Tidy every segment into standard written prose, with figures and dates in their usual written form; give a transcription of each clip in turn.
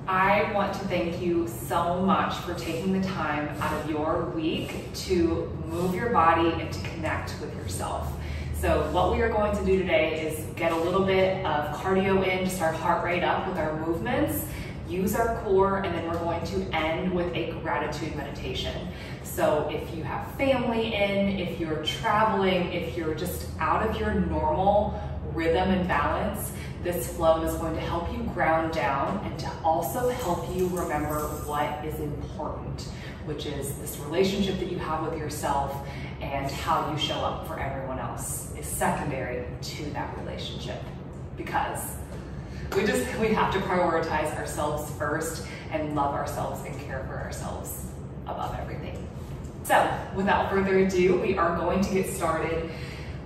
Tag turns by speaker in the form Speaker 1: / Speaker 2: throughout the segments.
Speaker 1: I want to thank you so much for taking the time out of your week to move your body and to connect with yourself. So what we are going to do today is get a little bit of cardio in, just our heart rate up with our movements, use our core, and then we're going to end with a gratitude meditation. So if you have family in, if you're traveling, if you're just out of your normal rhythm and balance, this flow is going to help you ground down and to also help you remember what is important, which is this relationship that you have with yourself, and how you show up for everyone else is secondary to that relationship, because we have to prioritize ourselves first and love ourselves and care for ourselves above everything. So without further ado, we are going to get started.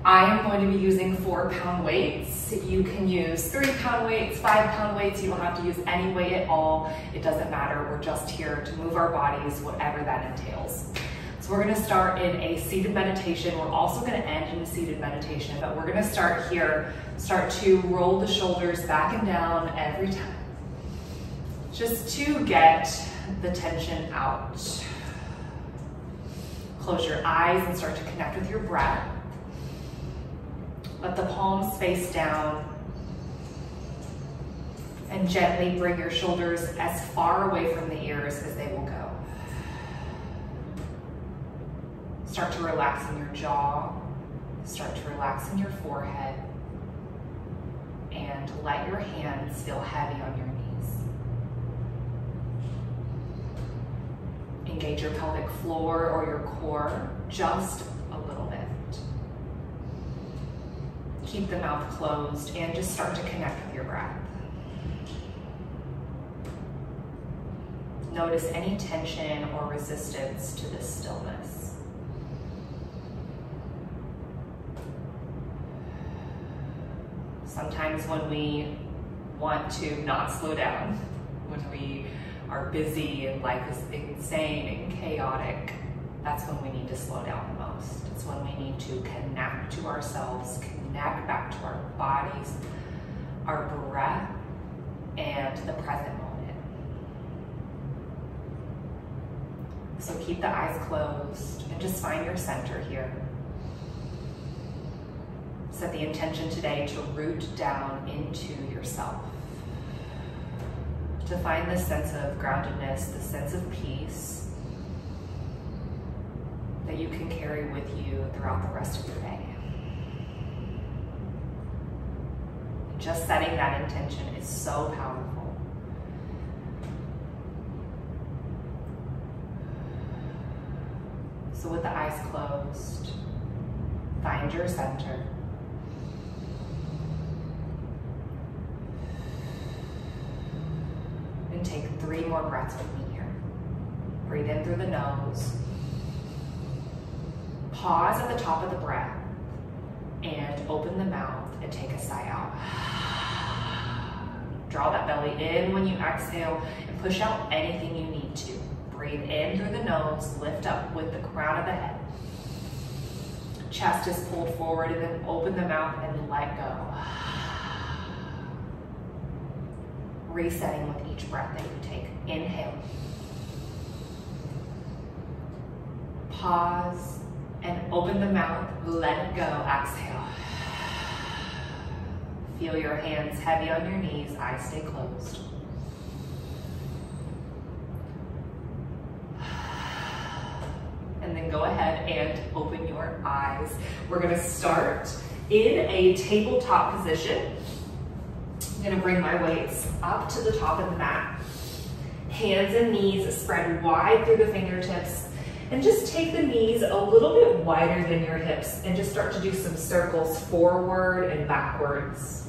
Speaker 1: I am going to be using 4-pound weights. You can use 3-pound weights, 5-pound weights. You don't have to use any weight at all. It doesn't matter. We're just here to move our bodies, whatever that entails. So we're going to start in a seated meditation. We're also going to end in a seated meditation, but we're going to start here. Start to roll the shoulders back and down every time, just to get the tension out. Close your eyes and start to connect with your breath. Let the palms face down and gently bring your shoulders as far away from the ears as they will go. Start to relax in your jaw, start to relax in your forehead, and let your hands feel heavy on your knees. Engage your pelvic floor or your core just a little bit. Keep the mouth closed and just start to connect with your breath. Notice any tension or resistance to this stillness. Sometimes when we want to not slow down, when we are busy and life is insane and chaotic, that's when we need to slow down the most. It's when we need to connect to ourselves, connect back to our bodies, our breath, and the present moment. So keep the eyes closed and just find your center here. Set the intention today to root down into yourself, to find this sense of groundedness, this sense of peace that you can carry with you throughout the rest of your day. Just setting that intention is so powerful. So with the eyes closed, find your center. And take 3 more breaths with me here. Breathe in through the nose. Pause at the top of the breath and open the mouth and take a sigh out. Draw that belly in when you exhale and push out anything you need to. Breathe in through the nose, lift up with the crown of the head. Chest is pulled forward, and then open the mouth and let go. Resetting with each breath that you take. Inhale. Pause and open the mouth, let it go, exhale. Feel your hands heavy on your knees, eyes stay closed. And then go ahead and open your eyes. We're gonna start in a tabletop position. I'm gonna bring my weights up to the top of the mat. Hands and knees spread wide through the fingertips. And just take the knees a little bit wider than your hips and just start to do some circles forward and backwards.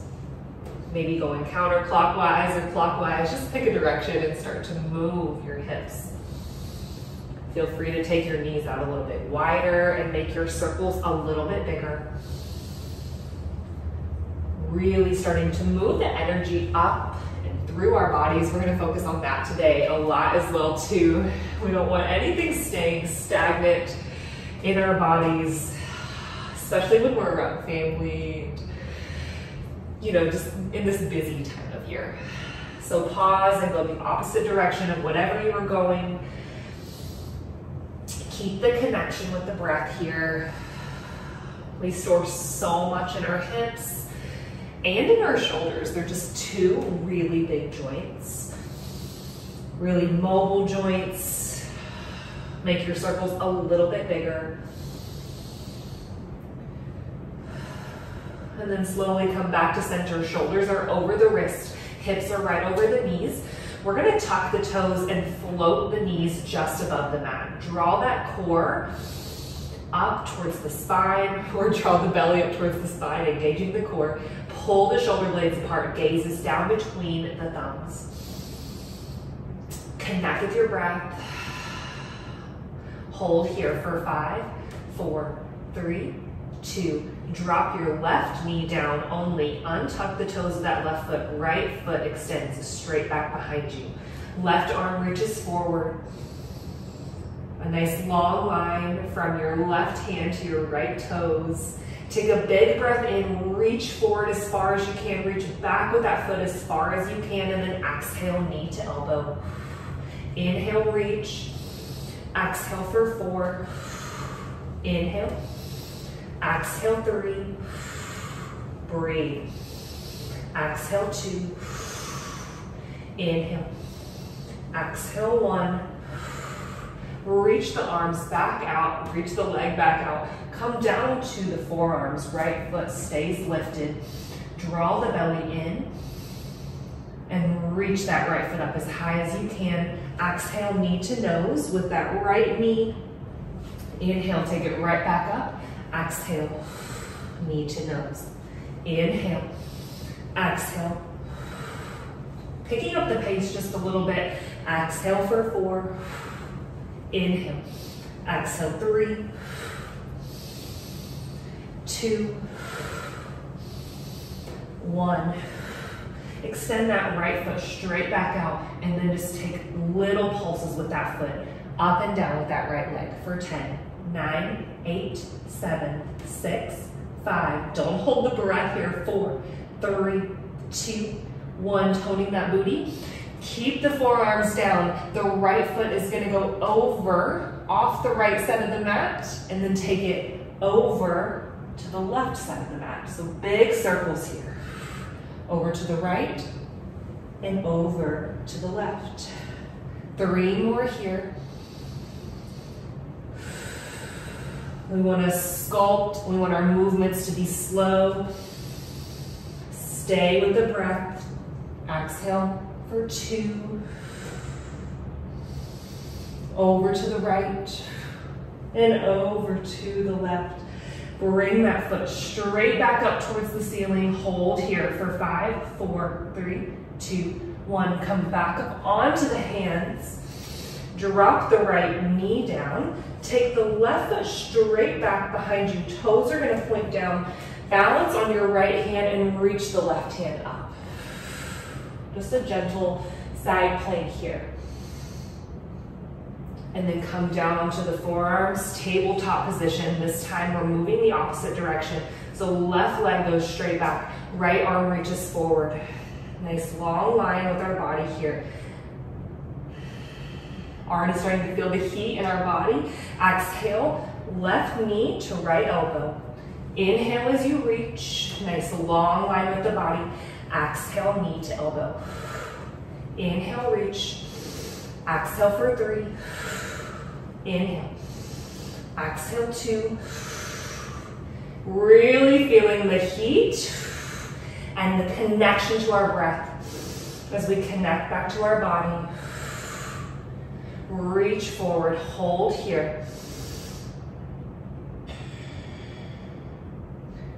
Speaker 1: Maybe going counterclockwise or clockwise. Just pick a direction and start to move your hips. Feel free to take your knees out a little bit wider and make your circles a little bit bigger. Really starting to move the energy up and through our bodies. We're going to focus on that today a lot as well too. We don't want anything staying stagnant in our bodies, especially when we're around family, and, you know, just in this busy time of year. So pause and go the opposite direction of whatever you were going. Keep the connection with the breath here. We store so much in our hips and in our shoulders. They're just two really big joints, really mobile joints. Make your circles a little bit bigger. And then slowly come back to center. Shoulders are over the wrist, hips are right over the knees. We're gonna tuck the toes and float the knees just above the mat. Draw that core up towards the spine, or draw the belly up towards the spine, engaging the core. Pull the shoulder blades apart, gazes down between the thumbs. Connect with your breath. Hold here for 5, 4, 3, 2. Drop your left knee down only. Untuck the toes of that left foot. Right foot extends straight back behind you. Left arm reaches forward. A nice long line from your left hand to your right toes. Take a big breath in, reach forward as far as you can. Reach back with that foot as far as you can, and then exhale, knee to elbow. Inhale, reach. Exhale for 4. Inhale. Exhale 3. Breathe. Exhale 2. Inhale. Exhale 1. Reach the arms back out. Reach the leg back out. Come down to the forearms. Right foot stays lifted. Draw the belly in. And reach that right foot up as high as you can. Exhale, knee to nose with that right knee. Inhale, take it right back up. Exhale, knee to nose. Inhale, exhale. Picking up the pace just a little bit. Exhale for 4. Inhale, exhale 3, 2, 1. Extend that right foot straight back out, and then just take little pulses with that foot up and down with that right leg for 10, 9, 8, 7, 6, 5. Don't hold the breath here. 4, 3, 2, 1. Toning that booty. Keep the forearms down. The right foot is going to go over off the right side of the mat, and then take it over to the left side of the mat. So big circles here. Over to the right and over to the left. 3 more here. We want to sculpt. We want our movements to be slow. Stay with the breath. Exhale for 2. Over to the right and over to the left. Bring that foot straight back up towards the ceiling. Hold here for 5, 4, 3, 2, 1. Come back up onto the hands. Drop the right knee down. Take the left foot straight back behind you. Toes are going to point down. Balance on your right hand and reach the left hand up. Just a gentle side plank here. And then come down onto the forearms, tabletop position. This time we're moving the opposite direction. So left leg goes straight back, right arm reaches forward. Nice long line with our body here. Already starting to feel the heat in our body. Exhale, left knee to right elbow. Inhale as you reach. Nice long line with the body. Exhale, knee to elbow. Inhale, reach. Exhale for 3. Inhale. Exhale 2. Really feeling the heat and the connection to our breath as we connect back to our body. Reach forward, hold here.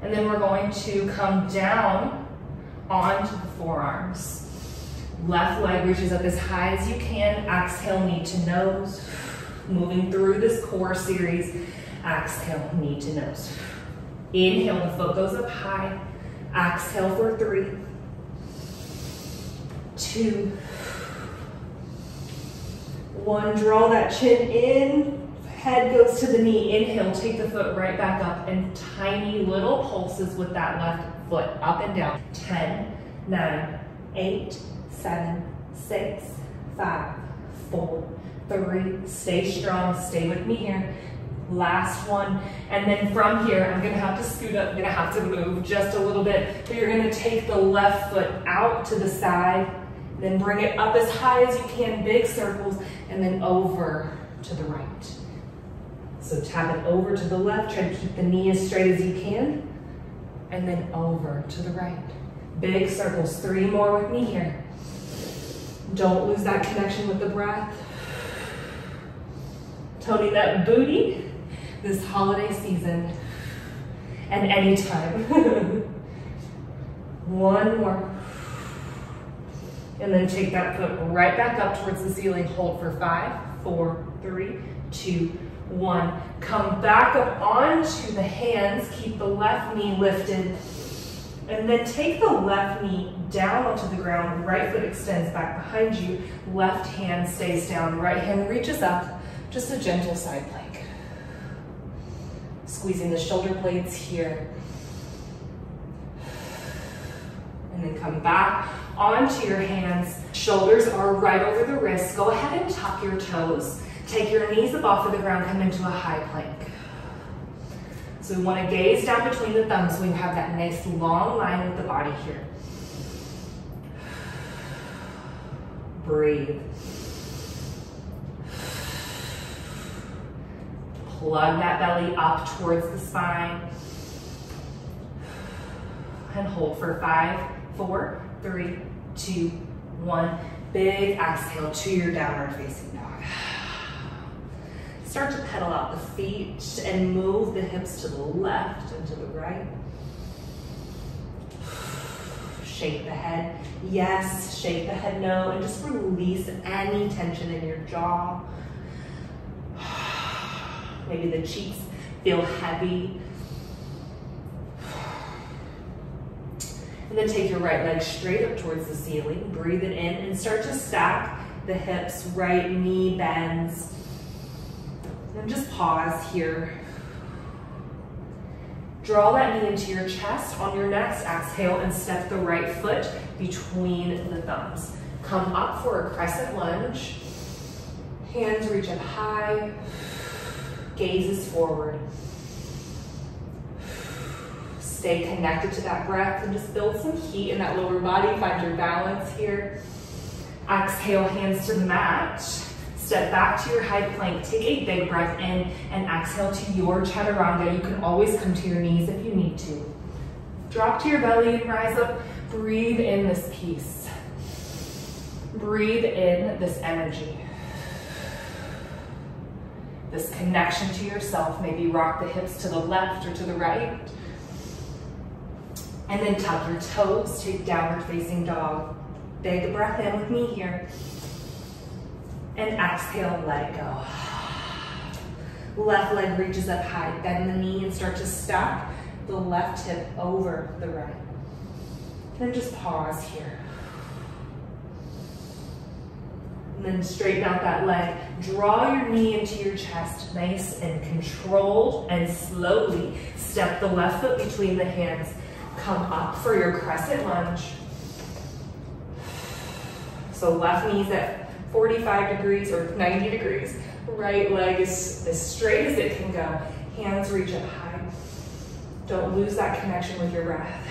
Speaker 1: And then we're going to come down onto the forearms. Left leg reaches up as high as you can. Exhale, knee to nose. Moving through this core series. Exhale, knee to nose. Inhale, the foot goes up high. Exhale for 3, 2, 1. Draw that chin in. Head goes to the knee. Inhale, take the foot right back up, and tiny little pulses with that left foot up and down. 10, 9, 8, 7, 6, 5, 4, 3. Stay strong, stay with me here. Last one, and then from here, I'm gonna have to scoot up, I'm gonna have to move just a little bit, but you're gonna take the left foot out to the side, then bring it up as high as you can, big circles, and then over to the right. So tap it over to the left, try to keep the knee as straight as you can, and then over to the right. Big circles, 3 more with me here. Don't lose that connection with the breath. Toning that booty this holiday season and anytime. One more. And then take that foot right back up towards the ceiling. Hold for 5, 4, 3, 2, 1. Come back up onto the hands. Keep the left knee lifted. And then take the left knee down onto the ground. Right foot extends back behind you. Left hand stays down. Right hand reaches up. Just a gentle side plank. Squeezing the shoulder blades here. And then come back onto your hands. Shoulders are right over the wrists. Go ahead and tuck your toes. Take your knees up off of the ground, come into a high plank. So we want to gaze down between the thumbs so we have that nice long line with the body here. Breathe. Plug that belly up towards the spine. And hold for 5, 4, 3, 2, 1. Big exhale to your downward facing dog. Start to pedal out the feet and move the hips to the left and to the right. Shake the head. Yes, shake the head no, and just release any tension in your jaw. Maybe the cheeks feel heavy. And then take your right leg straight up towards the ceiling. Breathe it in and start to stack the hips. Right knee bends. And just pause here. Draw that knee into your chest. On your next exhale and step the right foot between the thumbs. Come up for a crescent lunge. Hands reach up high. Gazes forward. Stay connected to that breath and just build some heat in that lower body. Find your balance here. Exhale, hands to the mat. Step back to your high plank. Take a big breath in and exhale to your chaturanga. You can always come to your knees if you need to. Drop to your belly and rise up. Breathe in this peace. Breathe in this energy. This connection to yourself. Maybe rock the hips to the left or to the right. And then tuck your toes, take downward facing dog. Big breath in with me here. And exhale, let it go. Left leg reaches up high. Bend the knee and start to stack the left hip over the right. Then just pause here. And then straighten out that leg. Draw your knee into your chest, nice and controlled, and slowly step the left foot between the hands. Come up for your crescent lunge. So left knee's at 45 degrees or 90 degrees. Right leg is as straight as it can go. Hands reach up high. Don't lose that connection with your breath.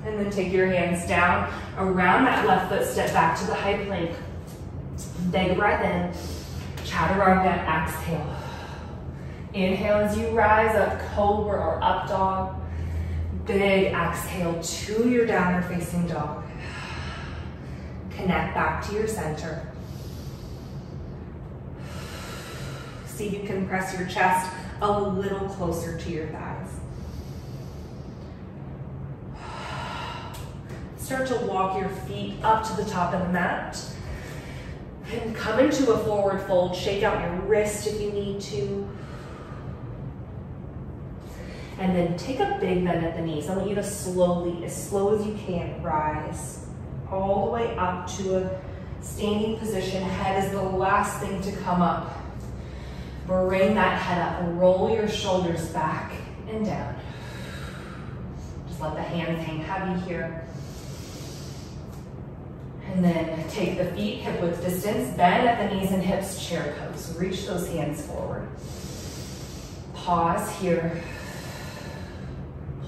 Speaker 1: And then take your hands down around that left foot, step back to the high plank. Big breath in, chaturanga, exhale. Inhale as you rise up, cobra or up dog. Big exhale to your downward facing dog. Connect back to your center. See if you can press your chest a little closer to your thighs. Start to walk your feet up to the top of the mat. And come into a forward fold. Shake out your wrist if you need to. And then take a big bend at the knees. I want you to slowly, as slow as you can, rise all the way up to a standing position. Head is the last thing to come up. Bring that head up. Roll your shoulders back and down. Just let the hands hang heavy here. And then take the feet hip width distance, bend at the knees and hips, chair pose. Reach those hands forward. Pause here.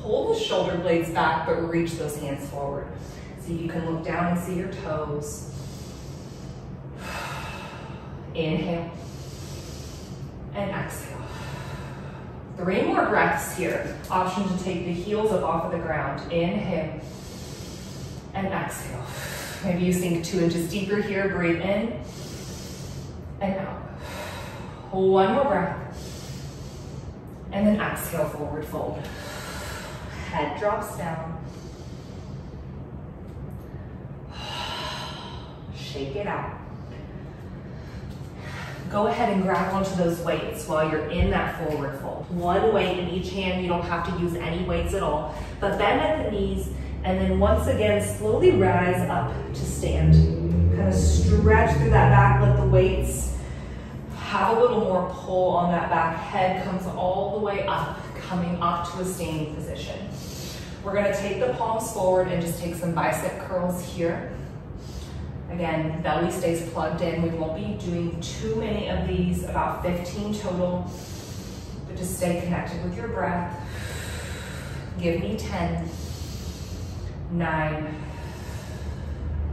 Speaker 1: Pull the shoulder blades back, but reach those hands forward. So you can look down and see your toes. Inhale and exhale. 3 more breaths here. Option to take the heels up off of the ground. Inhale and exhale. Maybe you sink 2 inches deeper here. Breathe in and out. 1 more breath. And then exhale, forward fold. Head drops down. Shake it out. Go ahead and grab onto those weights while you're in that forward fold. 1 weight in each hand. You don't have to use any weights at all. But bend at the knees, and then once again, slowly rise up to stand. Kind of stretch through that back, let the weights have a little more pull on that back. Head comes all the way up, coming up to a standing position. We're gonna take the palms forward and just take some bicep curls here. Again, belly stays plugged in. We won't be doing too many of these, about 15 total, but just stay connected with your breath. Give me 10, 9,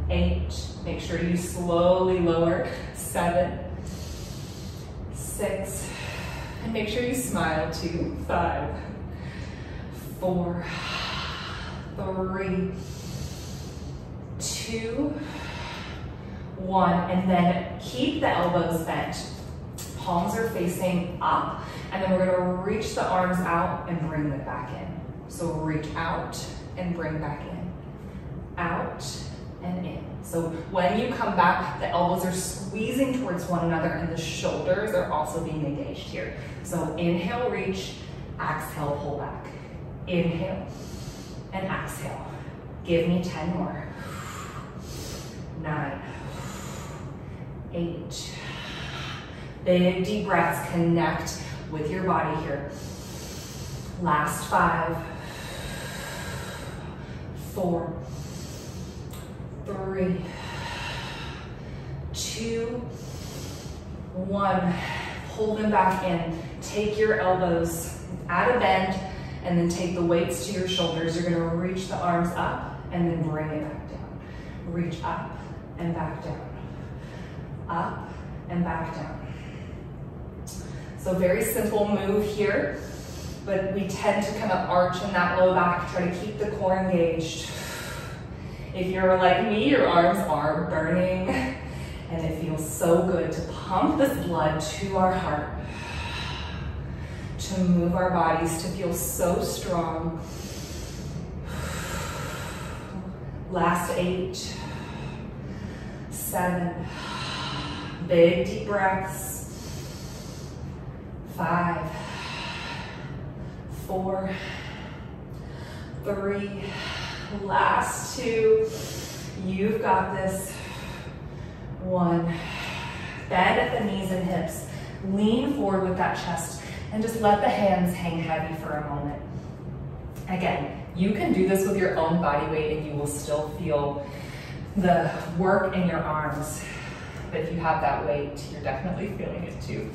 Speaker 1: 8, make sure you slowly lower, 7, 6, and make sure you smile, 2, 5, 4, 3, 2, 1, and then keep the elbows bent. Palms are facing up, and then we're gonna reach the arms out and bring them back in. So reach out and bring back in. Out and in. So when you come back, the elbows are squeezing towards one another and the shoulders are also being engaged here. So inhale, reach, exhale, pull back. Inhale and exhale. Give me 10 more. 9, 8. Big deep breaths, connect with your body here. Last 5, 4, 3, 2, 1. Pull them back in. Take your elbows at a bend and then take the weights to your shoulders. You're gonna reach the arms up and then bring it back down. Reach up and back down. Up and back down. So very simple move here, but we tend to kind of arch in that low back, try to keep the core engaged. If you're like me, your arms are burning, and it feels so good to pump this blood to our heart, to move our bodies, to feel so strong. Last 8, 7, big deep breaths. 5, 4, 3, last 2. You've got this. 1. Bend at the knees and hips. Lean forward with that chest and just let the hands hang heavy for a moment. Again, you can do this with your own body weight and you will still feel the work in your arms. But if you have that weight, you're definitely feeling it too.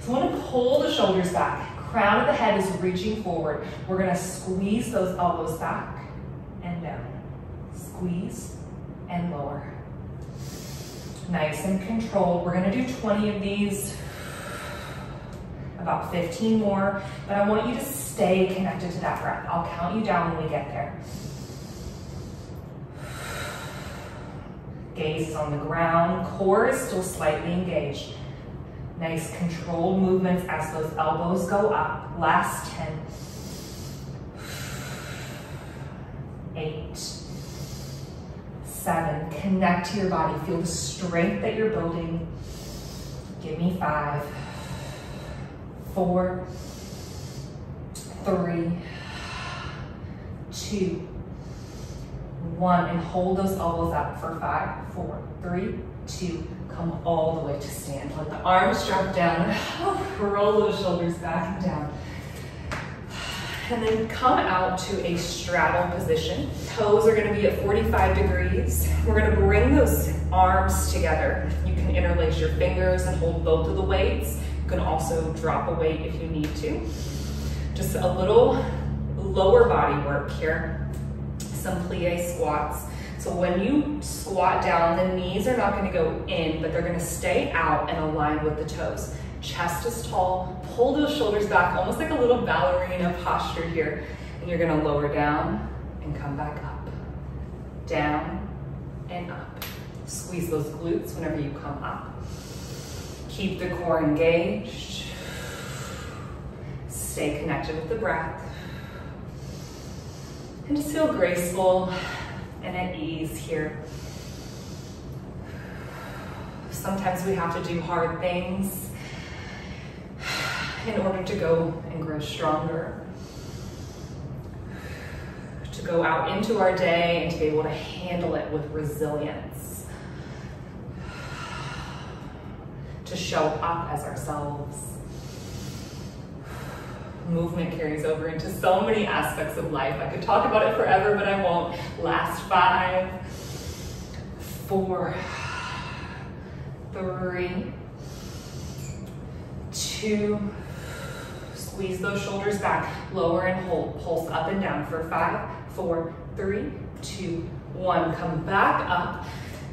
Speaker 1: So I want to pull the shoulders back. Crown of the head is reaching forward. We're going to squeeze those elbows back and down. Squeeze and lower. Nice and controlled. We're going to do 20 of these, about 15 more, but I want you to stay connected to that breath. I'll count you down when we get there. Gaze is on the ground, core is still slightly engaged. Nice controlled movements as those elbows go up. Last 10. 8. 7. Connect to your body. Feel the strength that you're building. Give me 5. 4. 3. 2. 1. And hold those elbows up for 5, 4, 3, 2. Come all the way to stand. Let the arms drop down. Roll those shoulders back and down. And then come out to a straddle position. Toes are gonna be at 45 degrees. We're gonna bring those arms together. You can interlace your fingers and hold both of the weights. You can also drop a weight if you need to. Just a little lower body work here. Some plie squats. So when you squat down, the knees are not gonna go in, but they're gonna stay out and aligned with the toes. Chest is tall, pull those shoulders back, almost like a little ballerina posture here. And you're gonna lower down and come back up. Down and up. Squeeze those glutes whenever you come up. Keep the core engaged. Stay connected with the breath. And just feel graceful and at ease here. Sometimes we have to do hard things in order to go and grow stronger, to go out into our day and to be able to handle it with resilience, to show up as ourselves. Movement carries over into so many aspects of life. I could talk about it forever, but I won't. Last 5, 4, 3, 2, squeeze those shoulders back, lower and hold, pulse up and down for 5, 4, 3, 2, 1. Come back up,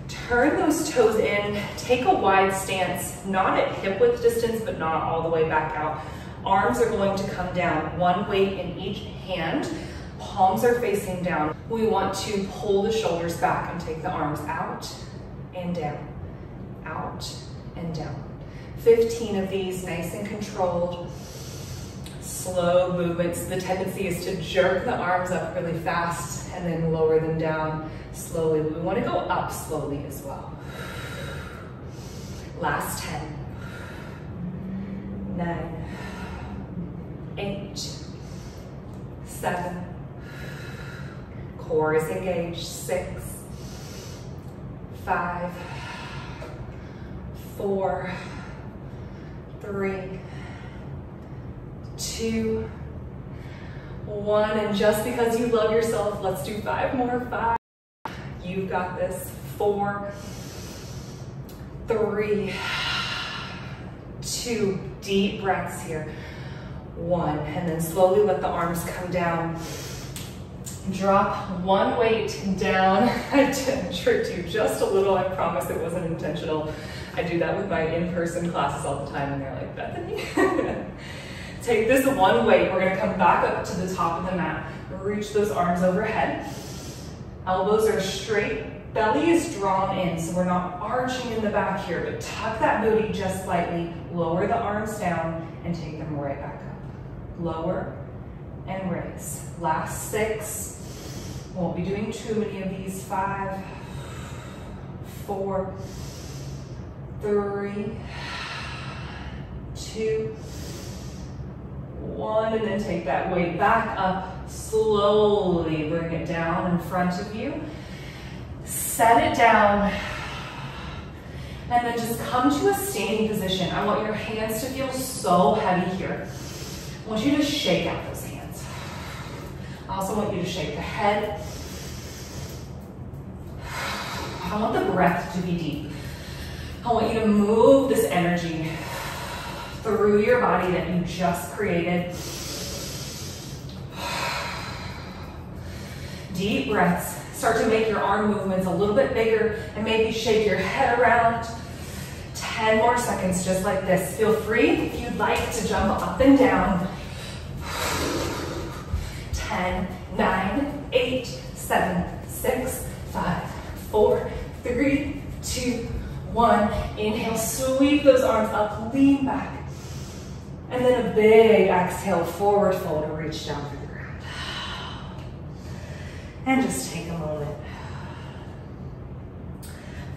Speaker 1: turn those toes in, take a wide stance, not at hip width distance, but not all the way back out. Arms are going to come down, one weight in each hand, palms are facing down. We want to pull the shoulders back and take the arms out and down, out and down. 15 of these, nice and controlled. Slow movements. The tendency is to jerk the arms up really fast and then lower them down slowly. We want to go up slowly as well. Last 10, 9, 8, 7, core is engaged, 6, 5, 4, 3, 2, 1, and just because you love yourself, let's do 5 more. 5, you've got this. 4, 3, 2, deep breaths here. 1, and then slowly let the arms come down. Drop one weight down. I tricked you just a little, I promise it wasn't intentional. I do that with my in-person classes all the time and they're like, Bethany. Take this one weight, we're gonna come back up to the top of the mat. Reach those arms overhead. Elbows are straight, belly is drawn in, so we're not arching in the back here, but tuck that booty just slightly, lower the arms down and take them right back up. Lower and raise. Last 6. Won't be doing too many of these. 5, 4, 3, 2, 1, and then take that weight back up. Slowly bring it down in front of you. Set it down. And then just come to a standing position. I want your hands to feel so heavy here. I want you to shake out those hands. I also want you to shake the head. I want the breath to be deep. I want you to move this energy through your body that you just created. Deep breaths. Start to make your arm movements a little bit bigger and maybe shake your head around. 10 more seconds just like this. Feel free if you'd like to jump up and down. 10, 9, 8, 7, 6, 5, 4, 3, 2, 1. Inhale, sweep those arms up, lean back. And then a big exhale, forward fold, reach down to the ground. And just take a moment.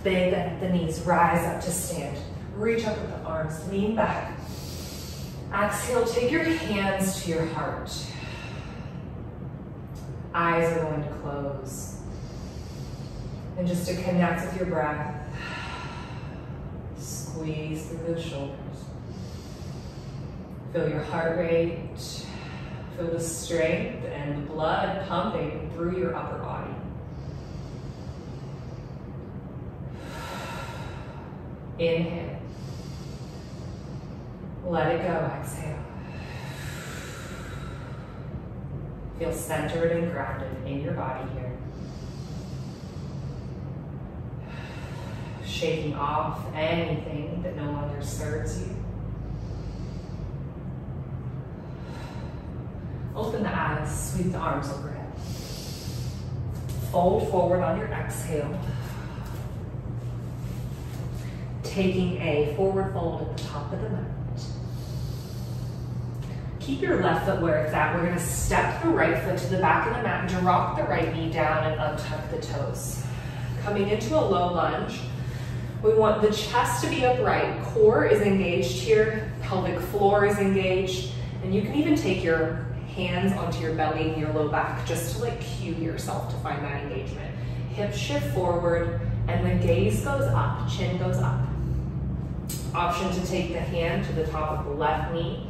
Speaker 1: Big bend at the knees, rise up to stand. Reach up with the arms, lean back. Exhale, take your hands to your heart. Eyes are going to close. And just to connect with your breath, squeeze through the shoulders. Feel your heart rate. Feel the strength and the blood pumping through your upper body. Inhale. Let it go, exhale. Feel centered and grounded in your body here. Shaking off anything that no longer serves you. Open the eyes, sweep the arms overhead. Fold forward on your exhale. Taking a forward fold at the top of the mat. Keep your left foot where it's at. We're going to step the right foot to the back of the mat, drop the right knee down and untuck the toes. Coming into a low lunge, we want the chest to be upright. Core is engaged here, pelvic floor is engaged, and you can even take your hands onto your belly and your low back just to like cue yourself to find that engagement. Hips shift forward and the gaze goes up, chin goes up. Option to take the hand to the top of the left knee.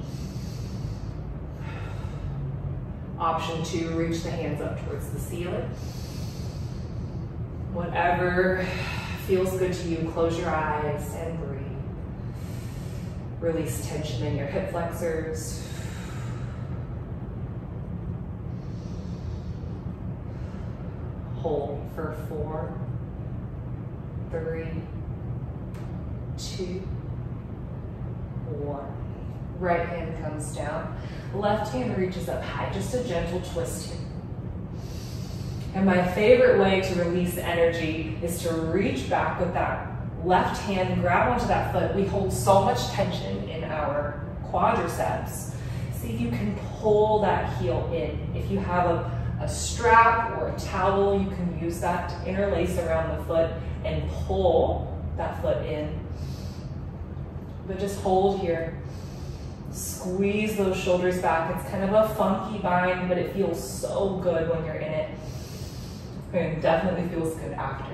Speaker 1: Option to reach the hands up towards the ceiling. Whatever feels good to you, close your eyes and breathe. Release tension in your hip flexors. Hold for 4, 3, 2, 1. Right hand comes down. Left hand reaches up high. Just a gentle twist here. And my favorite way to release energy is to reach back with that left hand, grab onto that foot. We hold so much tension in our quadriceps. See if you can pull that heel in. If you have a strap or a towel, you can use that to interlace around the foot and pull that foot in. But just hold here. Squeeze those shoulders back. It's kind of a funky bind, but it feels so good when you're in it. And definitely feels good after.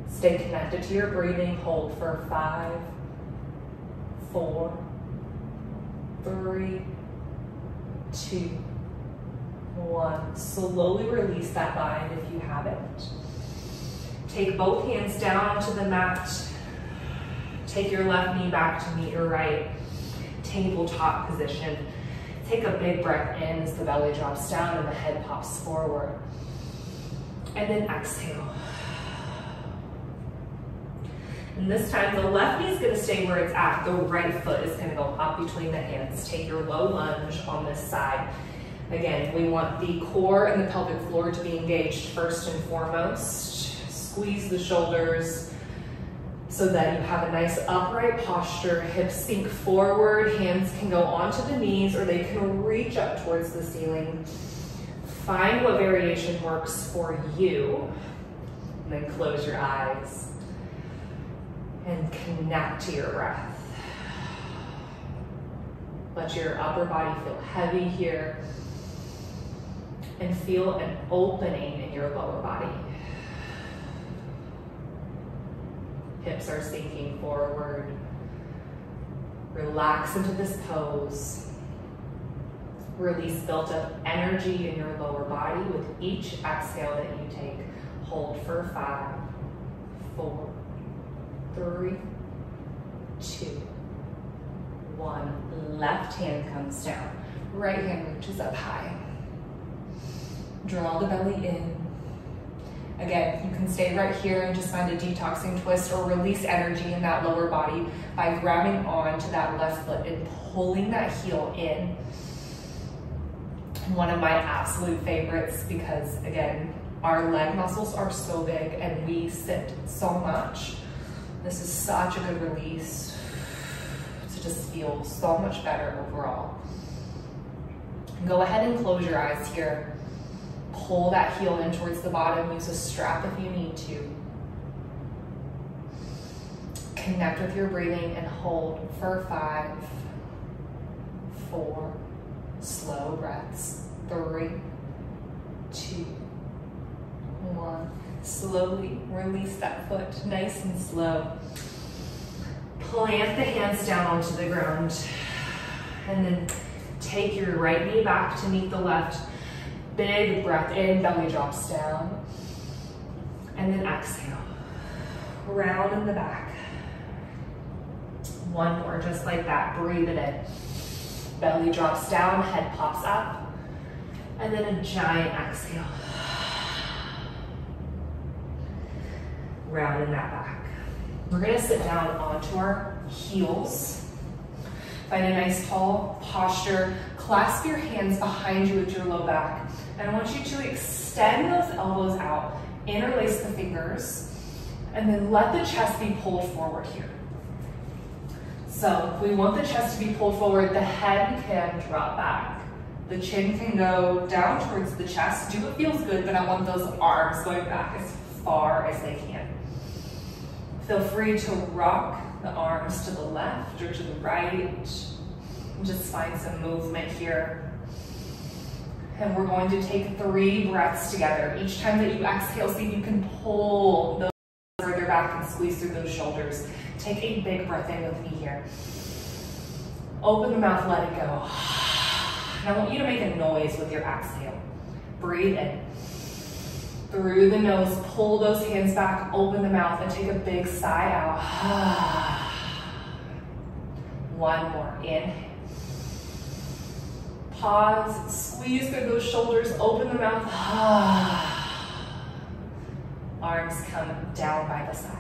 Speaker 1: Stay connected to your breathing. Hold for 5, 4, 3, 2, 1. Slowly release that bind if you haven't. Take both hands down onto the mat. Take your left knee back to meet your right. Tabletop position. Take a big breath in as the belly drops down and the head pops forward. And then exhale. And this time the left knee is going to stay where it's at. The right foot is going to go up between the hands. Take your low lunge on this side. Again, we want the core and the pelvic floor to be engaged first and foremost. Squeeze the shoulders so that you have a nice upright posture. Hips sink forward, hands can go onto the knees or they can reach up towards the ceiling. Find what variation works for you. And then close your eyes and connect to your breath. Let your upper body feel heavy here and feel an opening in your lower body. Hips are sinking forward. Relax into this pose. Release built up energy in your lower body with each exhale that you take. Hold for 5, 4, 3, 2, 1. Left hand comes down. Right hand reaches up high. Draw the belly in. Again, you can stay right here and just find a detoxing twist or release energy in that lower body by grabbing on to that left foot and pulling that heel in. One of my absolute favorites because, again, our leg muscles are so big and we sit so much. This is such a good release to just feel so much better overall. Go ahead and close your eyes here. Pull that heel in towards the bottom. Use a strap if you need to. Connect with your breathing and hold for 5, 4, slow breaths. 3, 2, 1. Slowly release that foot, nice and slow. Plant the hands down onto the ground And then take your right knee back to meet the left. Big breath in, belly drops down. And then exhale. Round in the back. One more, just like that. Breathe it in. Belly drops down, head pops up. And then a giant exhale. Round in that back. We're gonna sit down onto our heels. Find a nice tall posture. Clasp your hands behind you with your low back. And I want you to extend those elbows out, interlace the fingers, and then let the chest be pulled forward here. So if we want the chest to be pulled forward, the head can drop back. The chin can go down towards the chest. Do what feels good, but I want those arms going back as far as they can. Feel free to rock the arms to the left or to the right. Just find some movement here. And we're going to take 3 breaths together. Each time that you exhale, see if you can pull those further back and squeeze through those shoulders. Take a big breath in with me here. Open the mouth, let it go. And I want you to make a noise with your exhale. Breathe in. Through the nose, pull those hands back, open the mouth, and take a big sigh out. One more, inhale. Pause, squeeze through those shoulders, open the mouth. Arms come down by the side.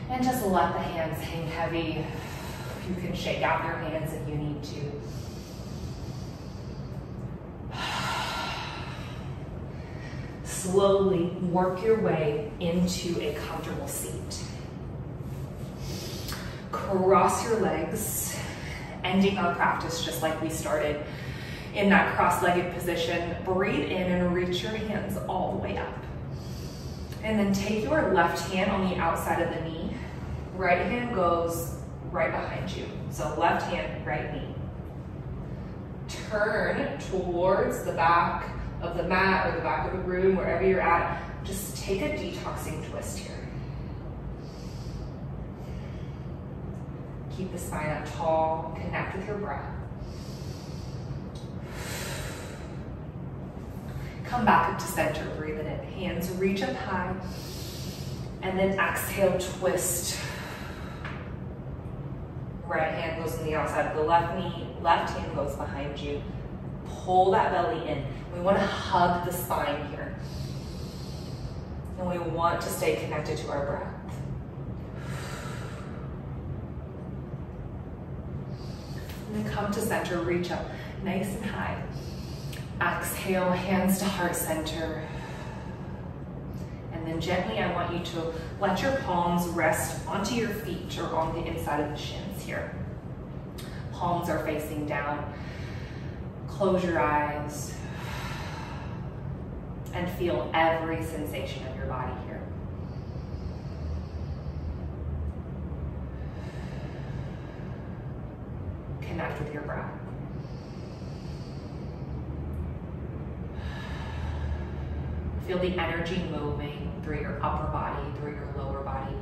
Speaker 1: And just let the hands hang heavy. You can shake out your hands if you need to. Slowly work your way into a comfortable seat. Cross your legs, ending our practice just like we started in that cross-legged position. Breathe in and reach your hands all the way up. And then take your left hand on the outside of the knee. Right hand goes right behind you. So left hand, right knee. Turn towards the back of the mat or the back of the room, wherever you're at. Just take a detoxing twist here. Keep the spine up tall, connect with your breath. Come back up to center, breathe it in. Hands reach up high, and then exhale, twist. Right hand goes on the outside of the left knee, left hand goes behind you. Pull that belly in. We want to hug the spine here. And we want to stay connected to our breath. And then come to center, reach up nice and high. Exhale, hands to heart center. And then gently, I want you to let your palms rest onto your feet or on the inside of the shins here. Palms are facing down. Close your eyes and feel every sensation of your body here. Connect with your breath. Feel the energy moving through your upper body, through your lower body.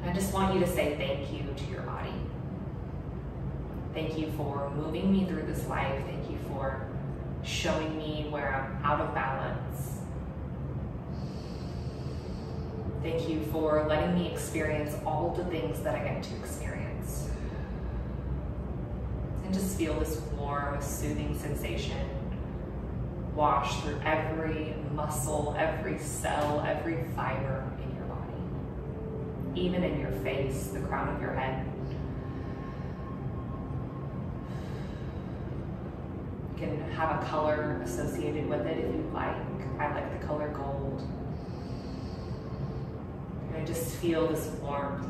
Speaker 1: And I just want you to say thank you to your body. Thank you for moving me through this life. Thank you for showing me where I'm out of balance. Thank you for letting me experience all the things that I get to experience. And just feel this warm, soothing sensation wash through every muscle, every cell, every fiber in your body, even in your face, the crown of your head. You can have a color associated with it if you like. I like the color gold. And I just feel this warmth,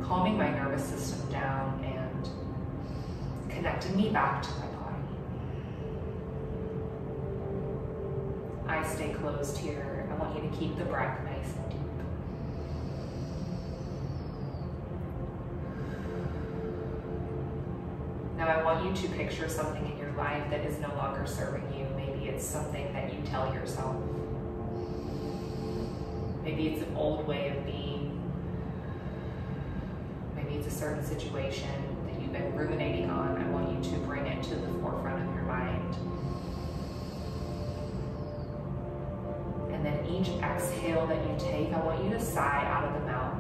Speaker 1: calming my nervous system down and connecting me back to my body. Eyes stay closed here. I want you to keep the breath nice and deep. Now I want you to picture something in your life that is no longer serving you. Maybe it's something that you tell yourself. Maybe it's an old way of being. certain situation that you've been ruminating on, I want you to bring it to the forefront of your mind. And then each exhale that you take, I want you to sigh out of the mouth.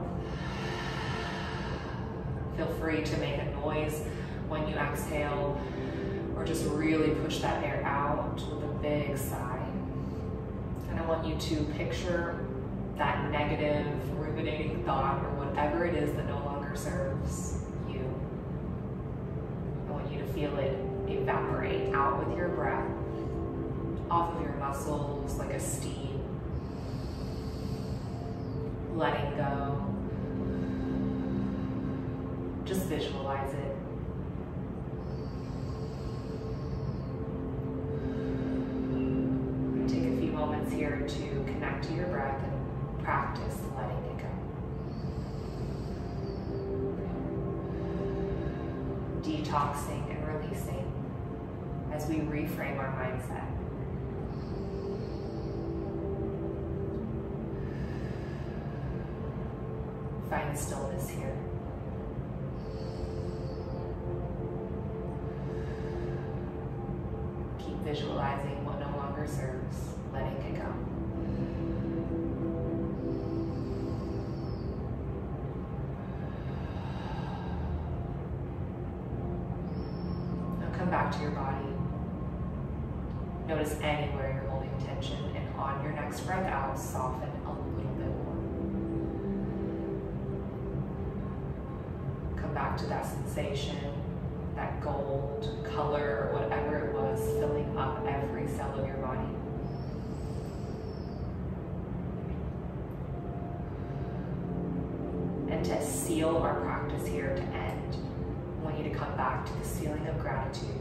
Speaker 1: Feel free to make a noise when you exhale, or just really push that air out with a big sigh. And I want you to picture that negative, ruminating thought, or whatever it is that no longer serves you. I want you to feel it evaporate out with your breath, off of your muscles like a steam. Letting go. Just visualize it. Take a few moments here to connect to your breath and practice letting it go. Detoxing and releasing as we reframe our mindset. Find stillness here. Keep visualizing what no longer serves, letting it go. Now come back to your body. Notice anywhere you're holding tension, and on your next breath out, soften a little bit more. Come back to that sensation, that gold color, or whatever it was, filling up every cell of your body. And to seal our practice here to end, I want you to come back to this feeling of gratitude.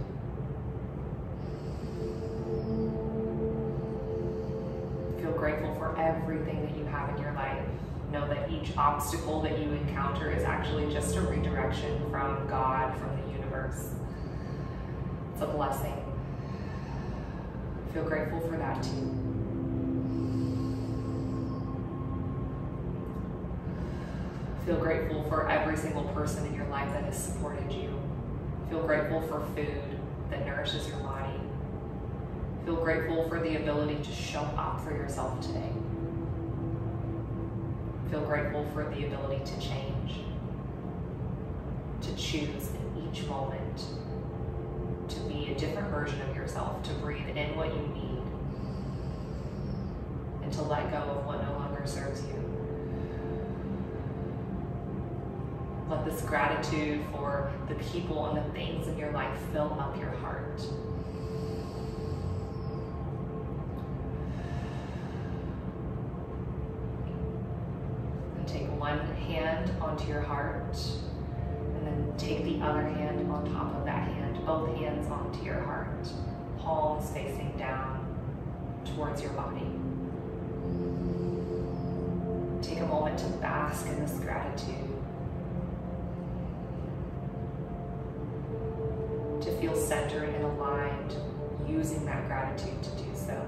Speaker 1: Feel grateful for everything that you have in your life. Know that each obstacle that you encounter is actually just a redirection from God, from the universe. It's a blessing. Feel grateful for that too. Feel grateful for every single person in your life that has supported you. Feel grateful for food that nourishes your body. Feel grateful for the ability to show up for yourself today. Feel grateful for the ability to change, to choose in each moment, to be a different version of yourself, to breathe in what you need, and to let go of what no longer serves you. Let this gratitude for the people and the things in your life fill up your heart. One hand onto your heart, and then take the other hand on top of that hand, both hands onto your heart, palms facing down towards your body. Take a moment to bask in this gratitude, to feel centered and aligned, using that gratitude to do so.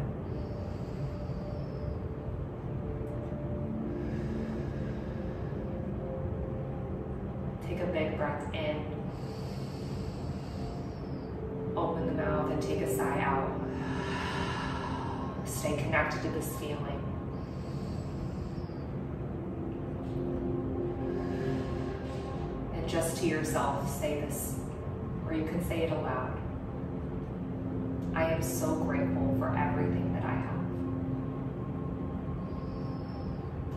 Speaker 1: Take a big breath in, open the mouth and take a sigh out. Stay connected to this feeling. And just to yourself, say this, or you can say it aloud. I am so grateful for everything that I have.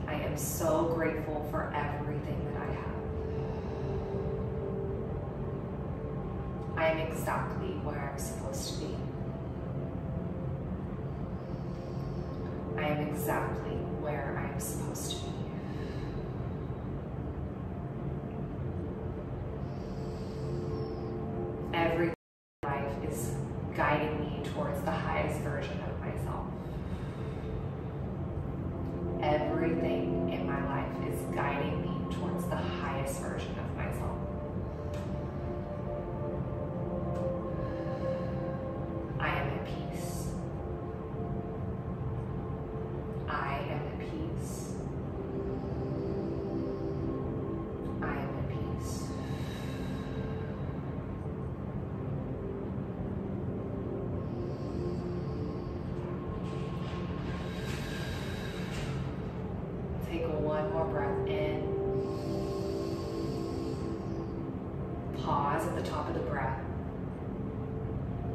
Speaker 1: I am so grateful for everything that I have. I am exactly where I'm supposed to be. I am exactly where I am supposed to be. Every life is guiding me towards the highest version of myself. Everything in my life is guiding me towards the highest version of myself. I am at peace. I am at peace. Pause at the top of the breath.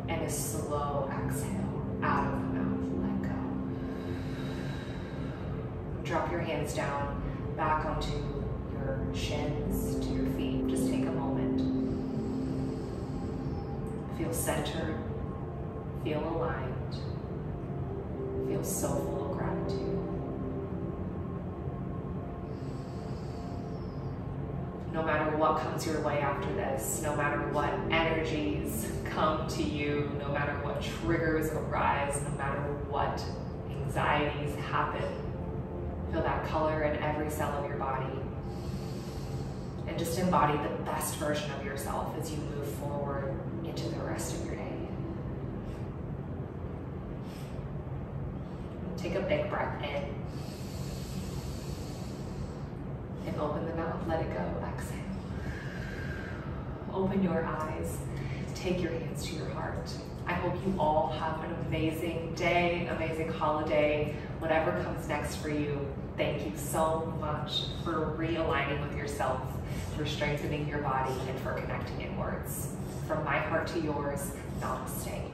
Speaker 1: And a slow exhale out of the mouth. Let go. Drop your hands down, back onto your shins, to your feet. Just take a moment. Feel centered. Feel aligned. Feel so full of gratitude. No matter what comes your way after this, no matter what energies come to you, no matter what triggers arise, no matter what anxieties happen, feel that color in every cell of your body. And just embody the best version of yourself as you move forward into the rest of your day. Take a big breath in. And open the mouth, let it go, exhale. Open your eyes, take your hands to your heart. I hope you all have an amazing day, amazing holiday, whatever comes next for you. Thank you so much for realigning with yourself, for strengthening your body, and for connecting inwards. From my heart to yours, namaste.